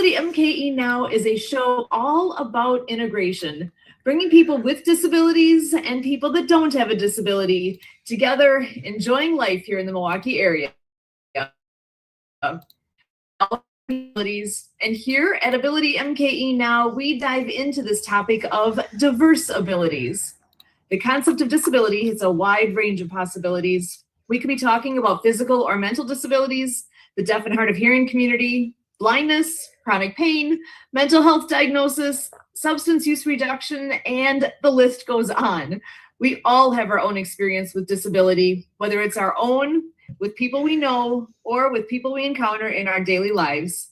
AbilityMKE Now is a show all about integration, bringing people with disabilities and people that don't have a disability together, enjoying life here in the Milwaukee area. And here at AbilityMKE Now, we dive into this topic of diverse abilities. The concept of disability is a wide range of possibilities. We could be talking about physical or mental disabilities, the deaf and hard of hearing community, blindness, chronic pain, mental health diagnosis, substance use reduction, and the list goes on. We all have our own experience with disability, whether it's our own, with people we know, or with people we encounter in our daily lives.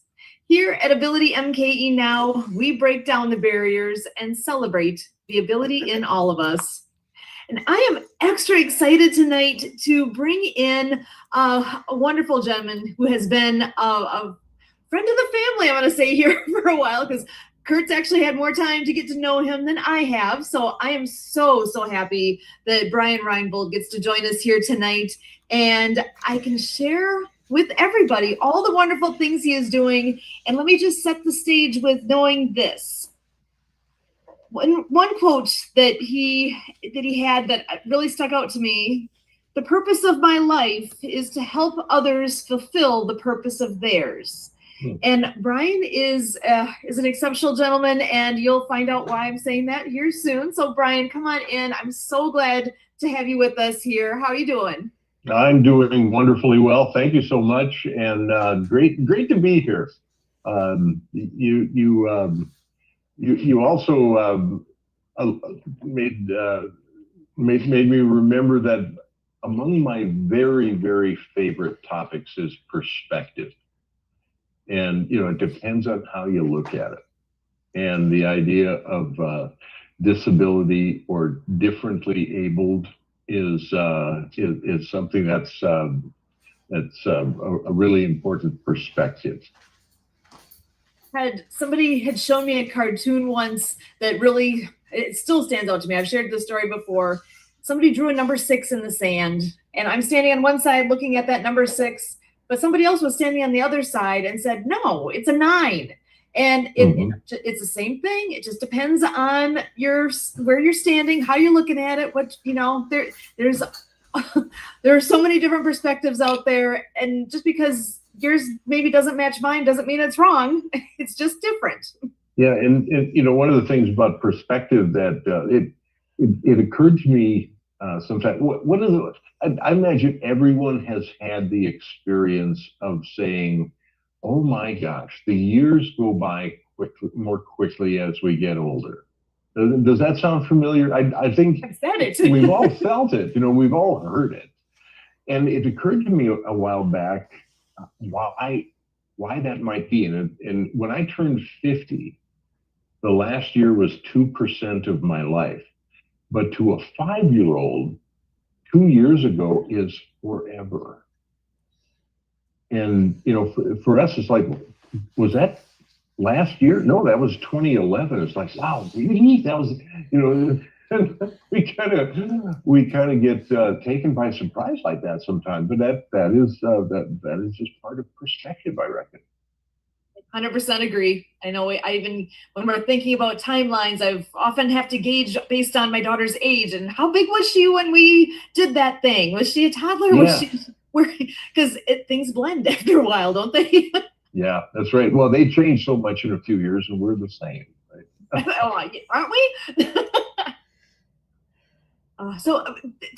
Here at AbilityMKE Now, we break down the barriers and celebrate the ability in all of us. And I am extra excited tonight to bring in a wonderful gentleman who has been a friend of the family, I'm going to say, here for a while, because Kurt's actually had more time to get to know him than I have. So I am so happy that Brian Reinbold gets to join us here tonight. And I can share with everybody all the wonderful things he is doing. And let me just set the stage with knowing this. One quote that he had that really stuck out to me: the purpose of my life is to help others fulfill the purpose of theirs. And Brian is an exceptional gentleman, and you'll find out why I'm saying that here soon. So Brian, come on in. I'm so glad to have you with us here. How are you doing? I'm doing wonderfully well. Thank you so much, and great to be here. You also made me remember that among my very favorite topics is perspective. And, it depends on how you look at it. And the idea of disability or differently abled is something that's a really important perspective. Somebody had shown me a cartoon once that really, it still stands out to me. I've shared this story before. Somebody drew a number 6 in the sand, and I'm standing on one side looking at that number 6, but somebody else was standing on the other side and said, no, it's a 9. And it's the same thing. It just depends on where you're standing, how you're looking at it. There are so many different perspectives out there, and just because yours maybe doesn't match mine doesn't mean it's wrong. It's just different. Yeah, and one of the things about perspective that it occurred to me sometimes. I imagine everyone has had the experience of saying, "Oh my gosh, the years go by more quickly as we get older." Does that sound familiar? I think I've said it. We've all felt it. We've all heard it. And it occurred to me a while back why that might be. And when I turned 50, the last year was 2% of my life. But to a 5-year-old, 2 years ago is forever. And, for us, it's like, was that last year? No, that was 2011. It's like, wow, really? That was, we kind of get taken by surprise like that sometimes. But that is just part of perspective, I reckon. 100% agree. I know when we're thinking about timelines, I've often have to gauge based on my daughter's age and how big was she when we did that thing? Was she a toddler? Yeah. Because things blend after a while, don't they? Yeah, that's right. Well, they changed so much in a few years, and we're the same, right? Oh, aren't we? So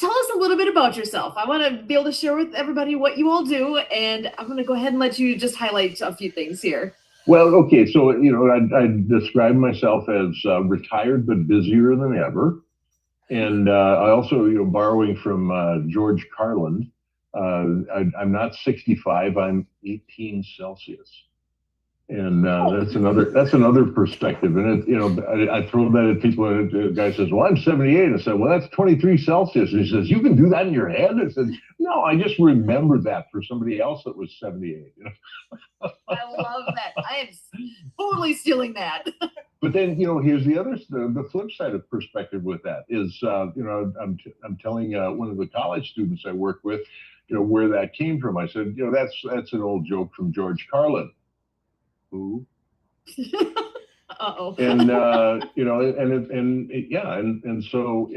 tell us a little bit about yourself. I want to be able to share with everybody what you all do, and I'm going to go ahead and let you just highlight a few things here. Well, okay, so I describe myself as retired but busier than ever, and I also, borrowing from George Carlin, I'm not 65, I'm 18 Celsius. And that's another perspective. And I throw that at people, and the guy says, "Well, I'm 78." I said, "Well, that's 23 Celsius." And he says, "You can do that in your head?" I said, "No, I just remember that for somebody else that was 78." I love that. I am totally stealing that. But then, here's the flip side of perspective with that is, I'm telling one of the college students I work with, where that came from. I said, that's an old joke from George Carlin. Who? Uh-oh. And you know, and so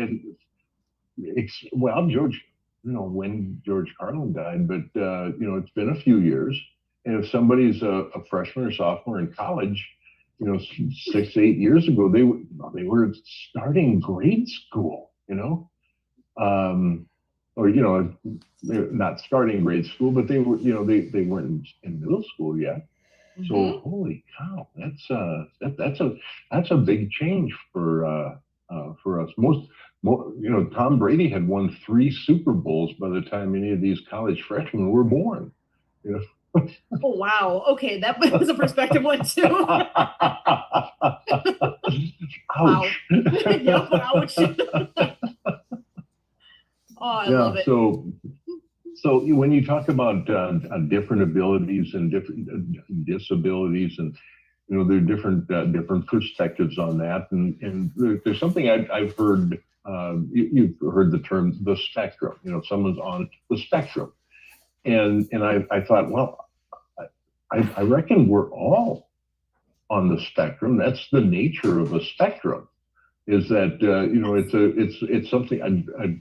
well, George, you know, when George Carlin died, but you know, it's been a few years, and if somebody's a freshman or sophomore in college, you know, 6, 8 years ago, they were starting grade school, you know, or you know, they're not starting grade school, but they were, you know, they weren't in middle school yet. So holy cow, that's a big change for us. You know, Tom Brady had won 3 Super Bowls by the time any of these college freshmen were born. You know? Oh wow. Okay, that was a perspective one too. Ouch. Yep, ouch. Oh, I love it. So when you talk about different abilities and different disabilities, and you know, there are different perspectives on that, and there's something I've heard. You've heard the term the spectrum. You know, someone's on the spectrum, and I thought, well, I reckon we're all on the spectrum. That's the nature of a spectrum. Is that you know, it's something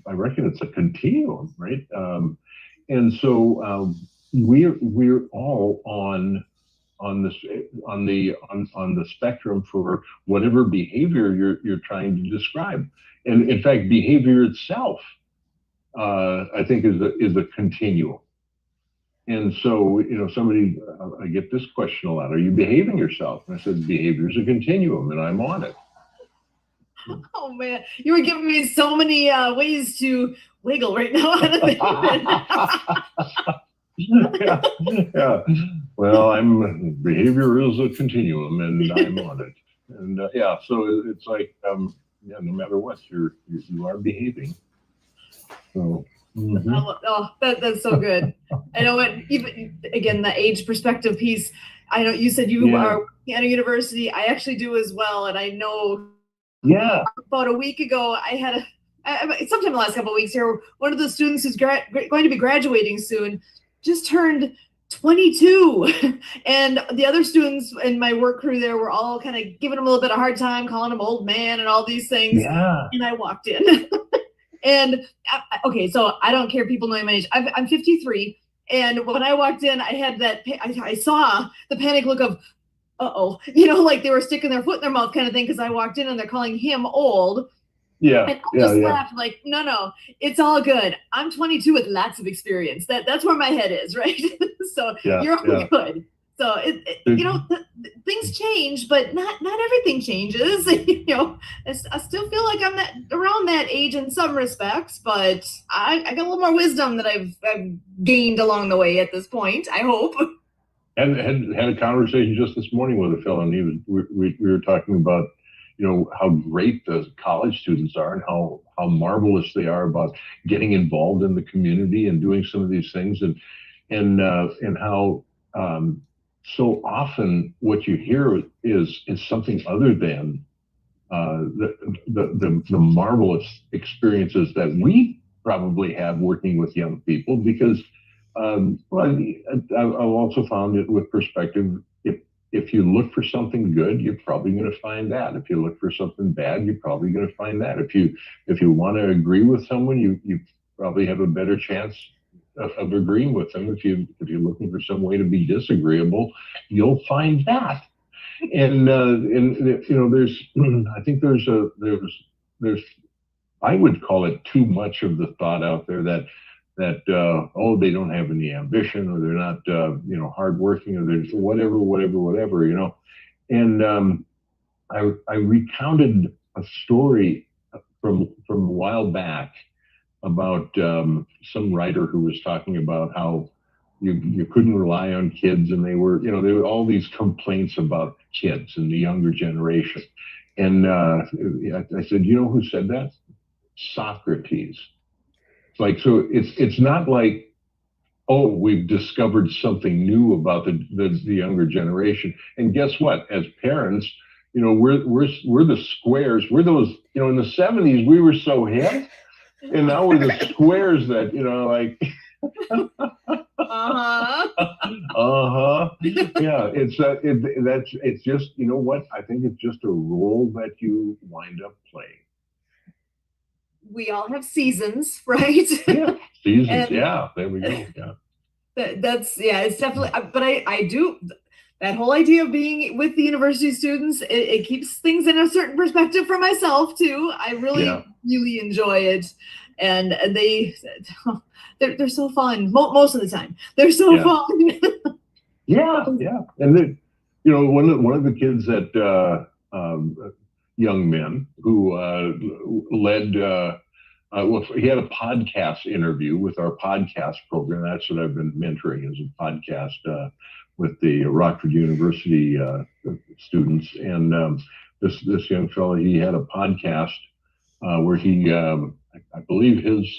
I reckon it's a continuum, right? And so we're all on the spectrum for whatever behavior you're trying to describe. And in fact, behavior itself, I think, is a continuum. And so, you know, I get this question a lot: are you behaving yourself? And I said, behavior is a continuum, and I'm on it. Oh man, you were giving me so many ways to wiggle right now. Yeah. Well, behavior is a continuum, and I'm on it. And yeah, so it's like, yeah, no matter what, you are behaving. So. Mm-hmm. Oh, that's so good. I know what, even again, the age perspective piece. I know you said you are at a university. I actually do as well, and I know. Yeah. About a week ago, I had sometime in the last couple of weeks here, one of the students who's going to be graduating soon just turned 22. And the other students in my work crew there were all kind of giving him a little bit of hard time, calling him old man and all these things. Yeah. And I walked in. And okay, so I don't care people knowing my age. I'm 53. And when I walked in, I had I saw the panic look of, uh-oh, you know, like they were sticking their foot in their mouth kind of thing, because I walked in and they're calling him old. Yeah. And I just laughed like, no, it's all good. I'm 22 with lots of experience. That's where my head is, right? So you're all good. So you know, things change, but not everything changes. You know, I still feel like I'm around that age in some respects, but I got a little more wisdom that I've gained along the way at this point, I hope. And had a conversation just this morning with a fellow, and we were talking about, you know, how great the college students are and how marvelous they are about getting involved in the community and doing some of these things, and how so often what you hear is something other than the marvelous experiences that we probably have working with young people, because well, I've also found it with perspective. If you look for something good, you're probably going to find that. If you look for something bad, you're probably going to find that. If you want to agree with someone, you probably have a better chance of agreeing with them. If you're looking for some way to be disagreeable, you'll find that. And you know, I think there's I would call it too much of the thought out there that oh, they don't have any ambition, or they're not you know, hardworking, or they're whatever, you know. And I recounted a story from a while back about some writer who was talking about how you couldn't rely on kids, and there were all these complaints about kids and the younger generation. And I said, you know who said that? Socrates. Like, so it's not like, oh, we've discovered something new about the younger generation. And guess what? As parents, you know, we're the squares. We're those, you know, in the 70s we were so hip, and now we're the squares that, you know, like Uh-huh. Yeah, it's just, you know what? I think it's just a role that you wind up playing. We all have seasons, right? Yeah, seasons. And Yeah, there we go. Yeah. that's yeah, it's definitely. But I do that whole idea of being with the university students. It keeps things in a certain perspective for myself too. I Yeah. really enjoy it, and they're so fun. Most of the time, they're so Yeah. fun. Yeah, and then, you know, one of the kids that young men who led. Well, he had a podcast interview with our podcast program. That's what I've been mentoring, is a podcast with the Rockford University students. And this young fellow, he had a podcast where he, I believe his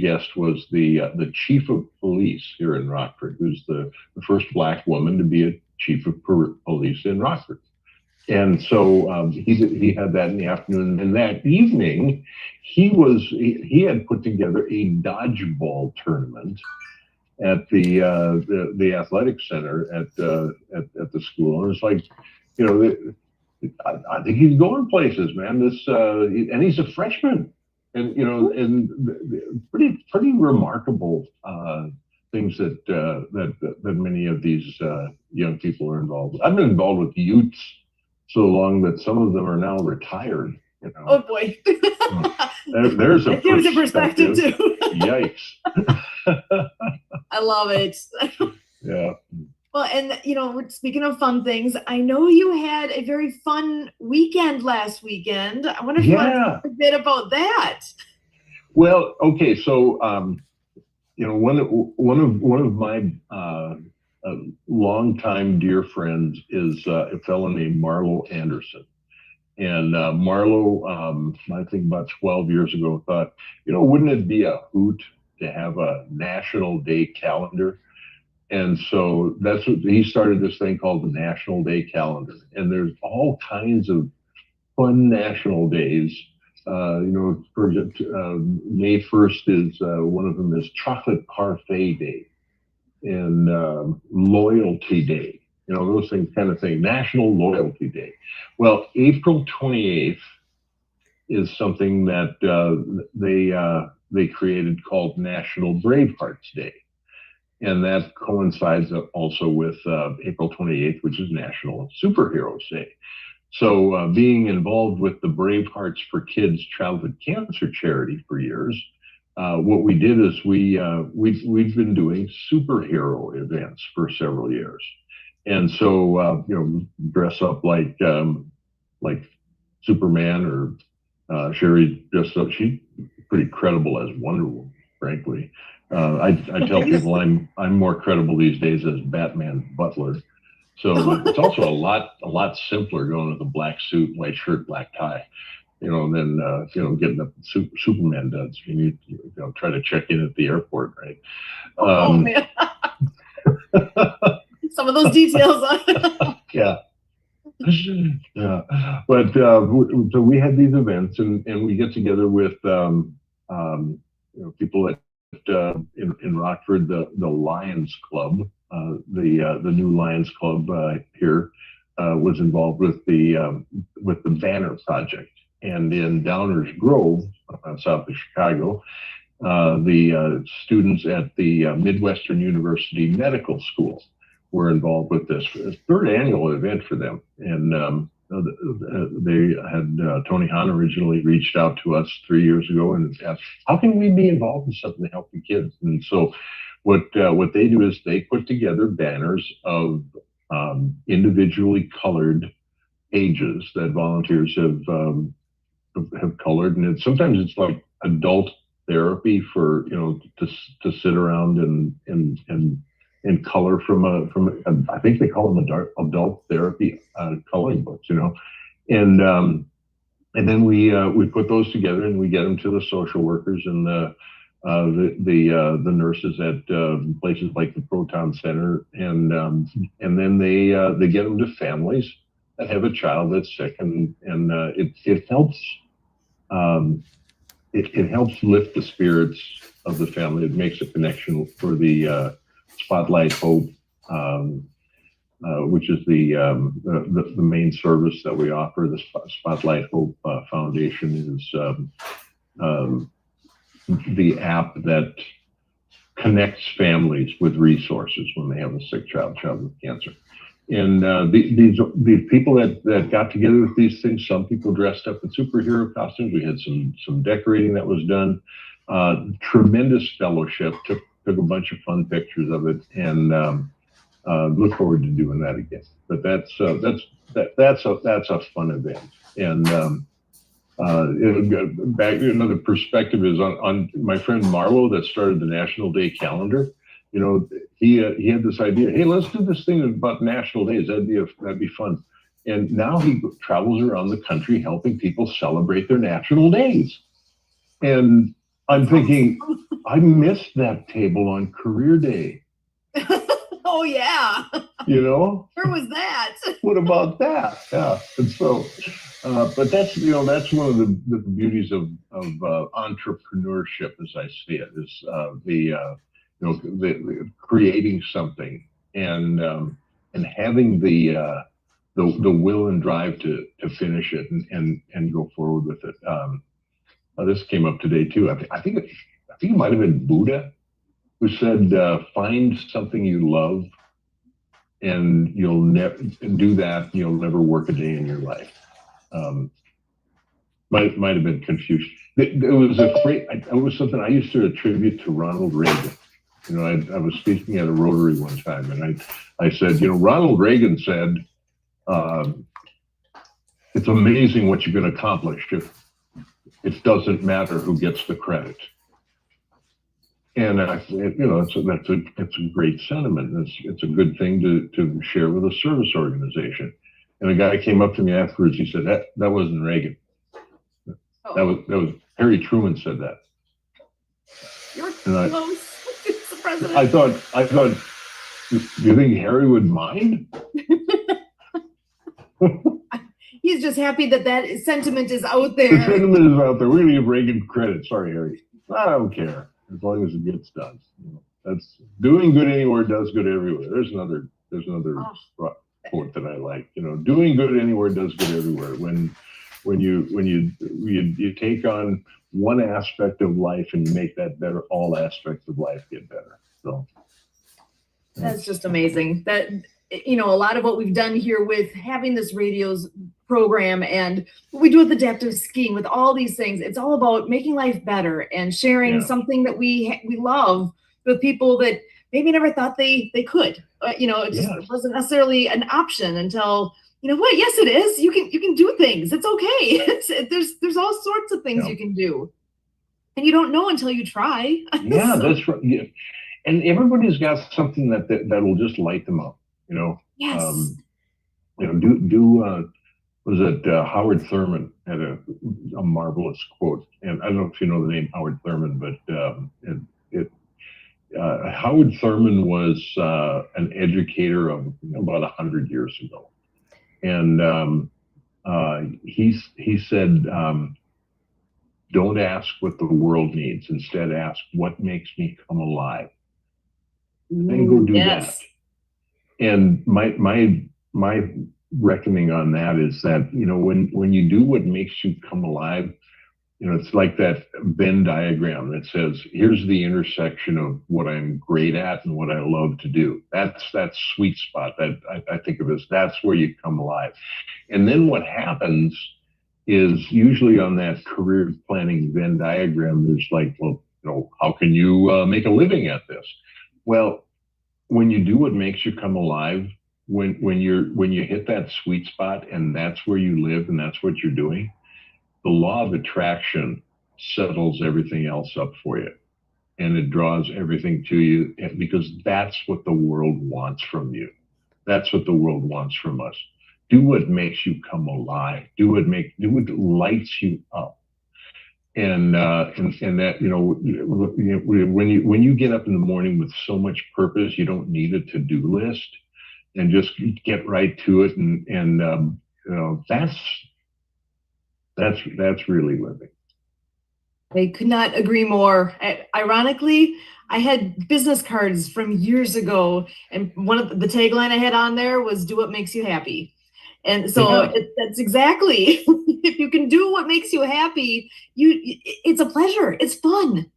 guest was the chief of police here in Rockford, who's the first Black woman to be a chief of police in Rockford. And so he had that in the afternoon, and that evening he had put together a dodgeball tournament at the athletic center at the school. And it's like, you know, I think he's going places, man. And he's a freshman, and you know, and pretty remarkable things that many of these young people are involved. I've been involved with youths so long that some of them are now retired. You know. Oh boy. There's a it gives a perspective too. Yikes. I love it. Yeah. Well, and you know, speaking of fun things, I know you had a very fun weekend last weekend. I wonder if you want to talk a bit about that. Well, okay, so you know, one of my longtime dear friends is a fellow named Marlo Anderson. And Marlo, I think about 12 years ago, thought, you know, wouldn't it be a hoot to have a National Day calendar? And so that's what he started, this thing called the National Day calendar. And there's all kinds of fun national days. You know, May 1st is one of them is Chocolate Parfait Day and Loyalty Day. You know, those things kind of thing. National Loyalty Day. Well, April 28th is something that they created called National Bravehearts Day. And that coincides also with April 28th, which is National Superheroes Day. So being involved with the Bravehearts for Kids Childhood Cancer Charity for years, what we did is we've been doing superhero events for several years. And so, you know, dress up like Superman, or Sherry dressed up. She's pretty credible as Wonder Woman, frankly. I tell people I'm more credible these days as Batman Butler. So it's also a lot simpler going with a black suit, white shirt, black tie, you know, than you know, getting up Superman does when you know, try to check in at the airport, right? Oh man. Some of those details. Yeah. Yeah. But so we had these events, and we get together with you know, people at in Rockford, the Lions Club, the new Lions Club here was involved with the Banner Project, and in Downers Grove, south of Chicago, the students at the Midwestern University Medical School were involved with this third annual event for them, and they had Tony Hahn originally reached out to us 3 years ago and asked, how can we be involved in something to help the kids? And so what they do is they put together banners of individually colored pages that volunteers have colored, and sometimes it's like adult therapy for, you know, to sit around and color from I think they call them adult therapy coloring books, you know, and then we put those together and we get them to the social workers and the nurses at places like the Proton Center, and then they get them to families that have a child that's sick, and it helps it helps lift the spirits of the family. It makes a connection for the Spotlight Hope, which is the main service that we offer. The Spotlight Hope Foundation is the app that connects families with resources when they have a sick child with cancer. And these people that got together with these things, some people dressed up in superhero costumes. We had some decorating that was done. Tremendous fellowship. Took a bunch of fun pictures of it, and look forward to doing that again. But that's a fun event. And back another perspective is on my friend Marlo that started the National Day calendar. You know, he had this idea. Hey, let's do this thing about national days. That'd be fun. And now he travels around the country helping people celebrate their national days. And I'm thinking, I missed that table on Career Day. Oh yeah. You know, where was that? What about that? Yeah. And so, but that's one of the beauties of entrepreneurship, as I see it, is the creating something and having the will and drive to finish it and go forward with it. This came up today too. I think it might have been Buddha who said, "Find something you love, and you'll never do that. You'll never work a day in your life." Might have been Confucius. It was something I used to attribute to Ronald Reagan. You know, I was speaking at a Rotary one time, and I said, you know, Ronald Reagan said, "It's amazing what you can accomplish if it doesn't matter who gets the credit." And I said, you know, that's a great sentiment. It's a good thing to share with a service organization. And a guy came up to me afterwards. He said, that wasn't Reagan. Oh. That was Harry Truman said that. You're close. It's the president. I thought, do you think Harry would mind? He's just happy that sentiment is out there. The sentiment is out there. We're gonna give Reagan credit. Sorry, Harry. I don't care. As long as it gets done. You know, that's doing good anywhere does good everywhere. There's another quote that I like. You know, doing good anywhere does good everywhere. When you take on one aspect of life and you make that better, all aspects of life get better. So that's just amazing. That, you know, a lot of what we've done here with having this radio's program and what we do with adaptive skiing, with all these things, it's all about making life better and sharing something that we love with people that maybe never thought they could. You know, it just wasn't necessarily an option until, you know what? Yes, it is. You can do things. It's okay. There's all sorts of things you can do, and you don't know until you try. Yeah, that's right. Yeah. And everybody's got something that will just light them up. You know. Yes. You know, was it Howard Thurman had a marvelous quote, and I don't know if you know the name Howard Thurman, but Howard Thurman was an educator of about 100 years ago, and he said, "Don't ask what the world needs. Instead, ask what makes me come alive. Then go do that." And my reckoning on that is that, you know, when you do what makes you come alive, you know, it's like that Venn diagram that says, here's the intersection of what I'm great at and what I love to do. That's that sweet spot that I think of as that's where you come alive. And then what happens is usually on that career planning Venn diagram, there's like, well, you know, how can you make a living at this? Well, when you do what makes you come alive, when you hit that sweet spot and that's where you live and that's what you're doing, the law of attraction settles everything else up for you, and it draws everything to you, because that's what the world wants from you. That's what the world wants from us. Do what makes you come alive. Do what lights you up. And that, you know, when you get up in the morning with so much purpose, you don't need a to-do list, and just get right to it. And you know, that's really living. I could not agree more. Ironically, I had business cards from years ago, and one of the tagline I had on there was "Do what makes you happy." And so Yeah. that's exactly, if you can do what makes you happy, it's a pleasure. It's fun.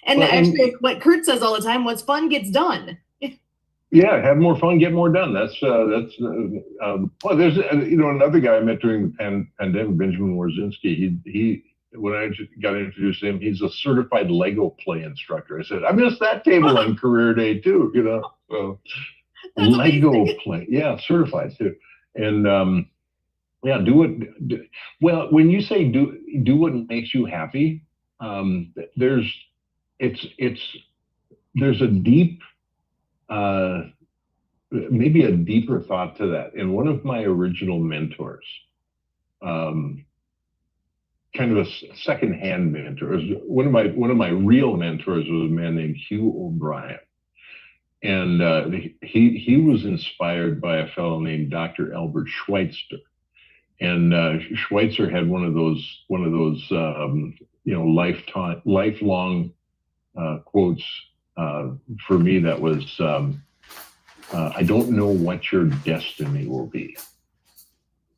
And Well, and actually, what Kurt says all the time, what's fun gets done. yeah, have more fun, get more done. Well, there's another guy I met during the pandemic, Benjamin Warzinski. He when I got introduced to him, he's a certified Lego play instructor. I said, I missed that table on career day too. So That's Lego amazing. play, yeah, certified too. And yeah, well, when you say do what makes you happy, there's it's there's a deep maybe a deeper thought to that. And one of my original mentors, um, kind of a secondhand mentor, one of my real mentors was a man named Hugh O'Brien, and he was inspired by a fellow named Dr. Albert Schweitzer. And Schweitzer had one of those lifelong quotes for me that was. I don't know what your destiny will be,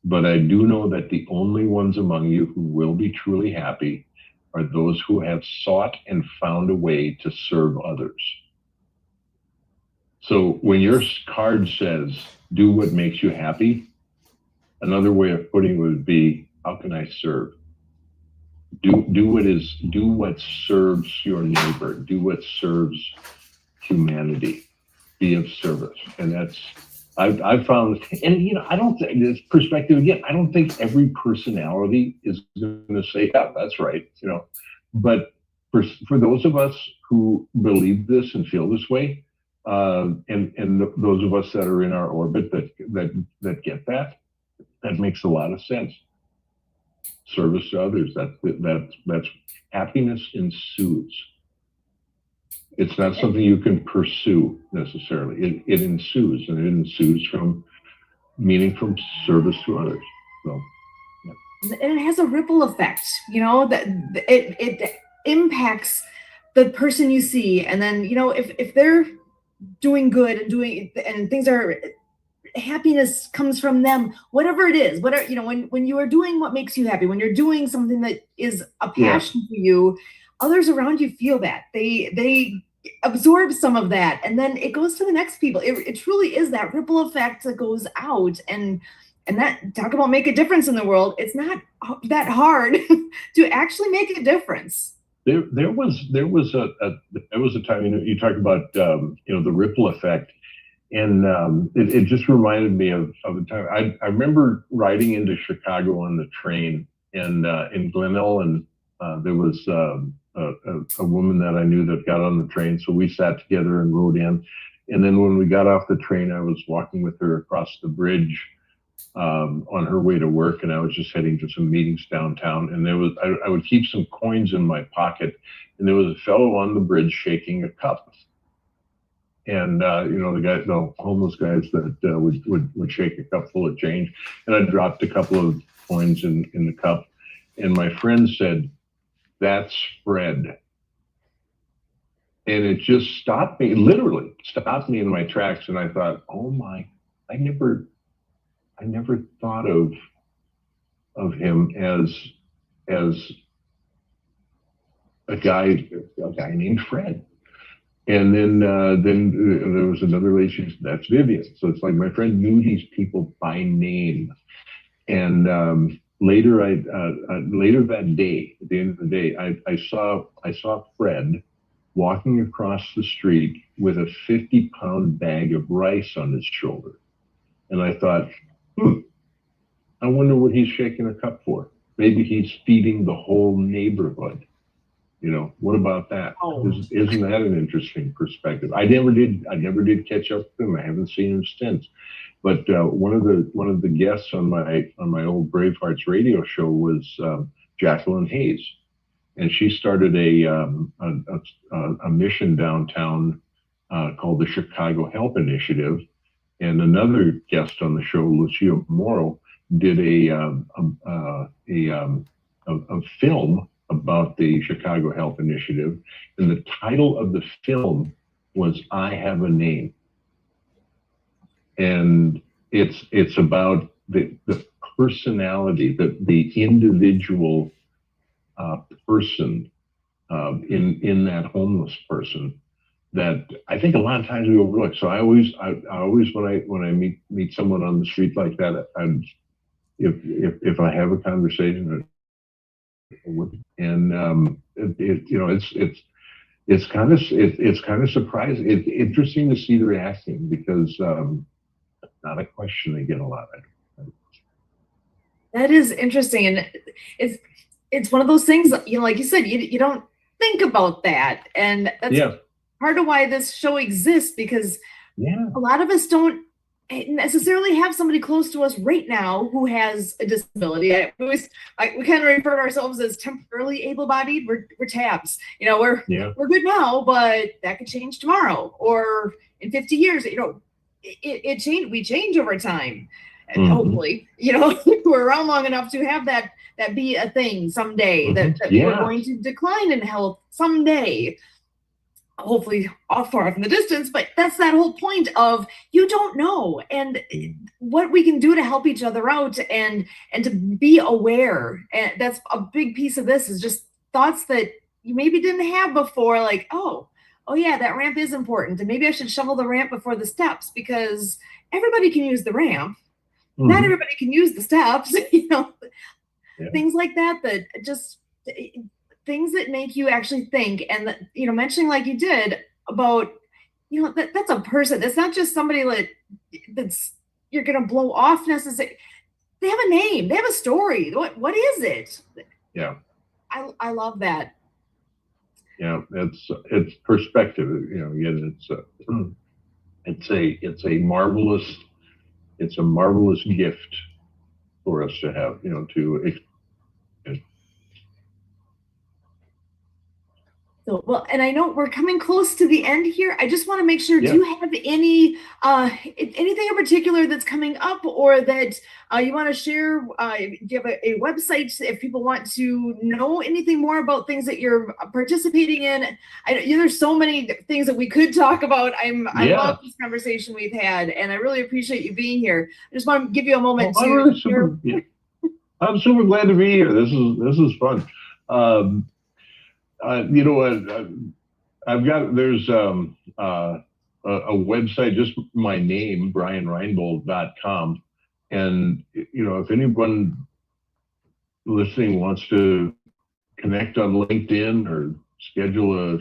but I do know that the only ones among you who will be truly happy are those who have sought and found a way to serve others. So when your card says, do what makes you happy, another way of putting it would be, how can I serve? Do what serves your neighbor, do what serves humanity. Be of service. And that's I've found, and I don't think this perspective again, I don't think every personality is going to say, yeah, that's right, but for those of us who believe this and feel this way, and those of us that are in our orbit that get that makes a lot of sense. Service to others, that's happiness ensues. It's not something you can pursue necessarily. It ensues, and it ensues from meaningful service to others. So, And it has a ripple effect, that it impacts the person you see. And then, if they're doing good and things are, happiness comes from them, whatever it is, when you are doing what makes you happy, when you're doing something that is a passion for you, others around you feel that they absorb some of that, and then it goes to the next people. It truly is that ripple effect that goes out, and that, talk about make a difference in the world. It's not that hard to actually make a difference. There was a time, you talk about the ripple effect, and it just reminded me of a time. I remember riding into Chicago on the train, and in Glen Ellen, there was a woman that I knew that got on the train, so we sat together and rode in. And then when we got off the train, I was walking with her across the bridge on her way to work, and I was just heading to some meetings downtown. And I would keep some coins in my pocket, and there was a fellow on the bridge shaking a cup. And the homeless guys that would shake a cup full of change, and I dropped a couple of coins in the cup, and my friend said, "That's Fred." And it just stopped me, literally stopped me in my tracks. And I thought, oh my, I never thought of him as a guy named Fred. And then there was another relationship, that's Vivian. So it's like my friend knew these people by name. And later that day, at the end of the day, I saw Fred walking across the street with a 50-pound bag of rice on his shoulder. And I thought, I wonder what he's shaking a cup for. Maybe he's feeding the whole neighborhood. What about that? Oh. Isn't that an interesting perspective? I never did catch up with him. I haven't seen him since. But one of the guests on my old Bravehearts radio show was Jacqueline Hayes, and she started a mission downtown called the Chicago Help Initiative. And another guest on the show, Lucia Morrow, did a film about the Chicago Health Initiative, and the title of the film was "I Have a Name," and it's about the personality, the individual person in that homeless person that I think a lot of times we overlook. So I always when I meet someone on the street like that, if I have a conversation and it's kind of surprising. It's interesting to see the reaction because not a question they get a lot. That is interesting, and it's one of those things, like you said, you don't think about that, and that's part of why this show exists, because a lot of us don't necessarily have somebody close to us right now who has a disability. We kind of refer to ourselves as temporarily able-bodied. We're tabs. We're good now, but that could change tomorrow or in 50 years. It change. We change over time, and hopefully, we're around long enough to have that be a thing someday. That we're going to decline in health someday. Hopefully far off in the distance, but that's that whole point of you don't know, and what we can do to help each other out and to be aware. And that's a big piece of this, is just thoughts that you maybe didn't have before, like, oh yeah, that ramp is important, and maybe I should shovel the ramp before the steps, because everybody can use the ramp. Not everybody can use the steps. Things like that just things that make you actually think, and mentioning like you did about, that's a person. That's not just somebody that's you're gonna blow off necessarily. They have a name. They have a story. What is it? Yeah. I love that. Yeah, it's perspective. Again, it's a marvelous gift for us to have. So, well, and I know we're coming close to the end here. I just want to make sure, do you have anything in particular that's coming up, or that you want to share? Do you have a website if people want to know anything more about things that you're participating in? There's so many things that we could talk about. I love this conversation we've had, and I really appreciate you being here. I just want to give you a moment I'm super glad to be here. This is fun. There's a website, just my name, brianreinbold.com. And, if anyone listening wants to connect on LinkedIn or schedule a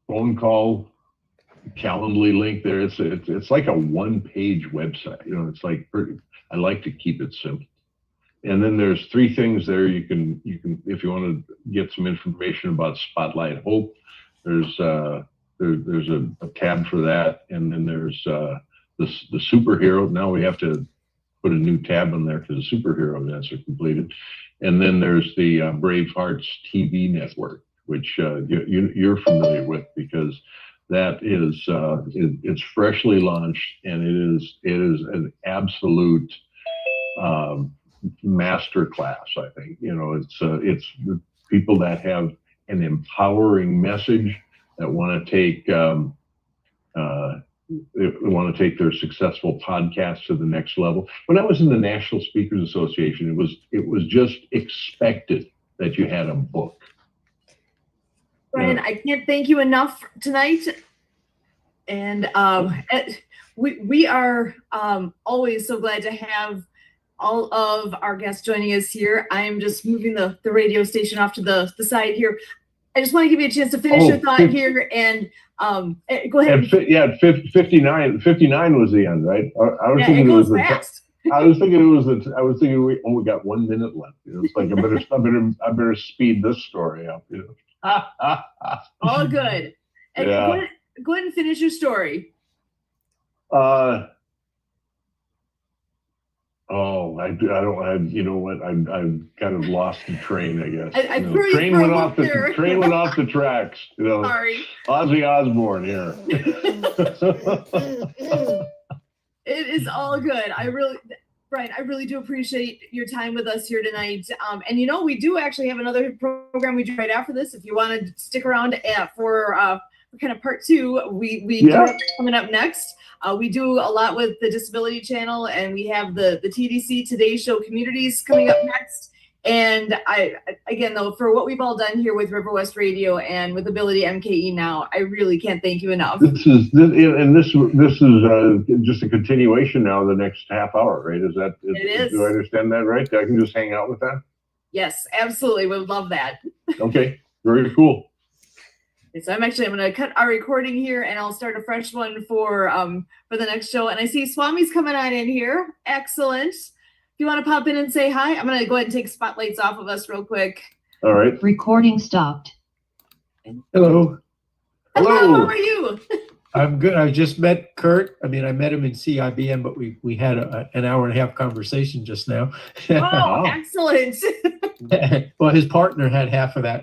phone call, Calendly link there, it's like a one-page website. It's like I like to keep it simple. And then there's 3 things there you can if you want to get some information about Spotlight Hope, there's a tab for that, and then there's the superhero. Now we have to put a new tab in there because the superhero events are completed, and then there's the Brave Hearts TV network, which you're familiar with, because that is it's freshly launched, and it is an absolute master class. I think it's people that have an empowering message, that want to take their successful podcast to the next level. When I was in the National Speakers Association, it was just expected that you had a book. Brian, I can't thank you enough tonight, and we are always so glad to have all of our guests joining us here. I am just moving the radio station off to the side here. I just want to give you a chance to finish your thought here, and go ahead. 59 was the end, right? I was thinking it was fast. I was thinking we only got 1 minute left. It's like I better speed this story up. All good. And go ahead and finish your story. I don't. You know what? I've kind of lost the train, I guess. Train went off the tracks. Sorry. Ozzy Osbourne here. It is all good. Brian, I really do appreciate your time with us here tonight. And we do actually have another program program we do right after this. If you want to stick around for kind of part two, we do Yeah. have coming up next. We do a lot with the Disability Channel, and we have the TDC Today Show Communities coming up next. And again, though, for what we've all done here with River West Radio and with AbilityMKE Now, I really can't thank you enough. This is just a continuation now. The next half hour, right? Is that? It is. Do I understand that right? I can just hang out with that. Yes, absolutely. Would love that. Okay, very cool. So I'm going to cut our recording here, and I'll start a fresh one for the next show. And I see Swami's coming on in here. Excellent. If you want to pop in and say hi, I'm going to go ahead and take spotlights off of us real quick. All right. Recording stopped. Hello, Hello, how are you? I'm good. I just met Kurt. I mean, I met him in CIBM, but we had an hour and a half conversation just now. Oh, excellent. Well, his partner had half of that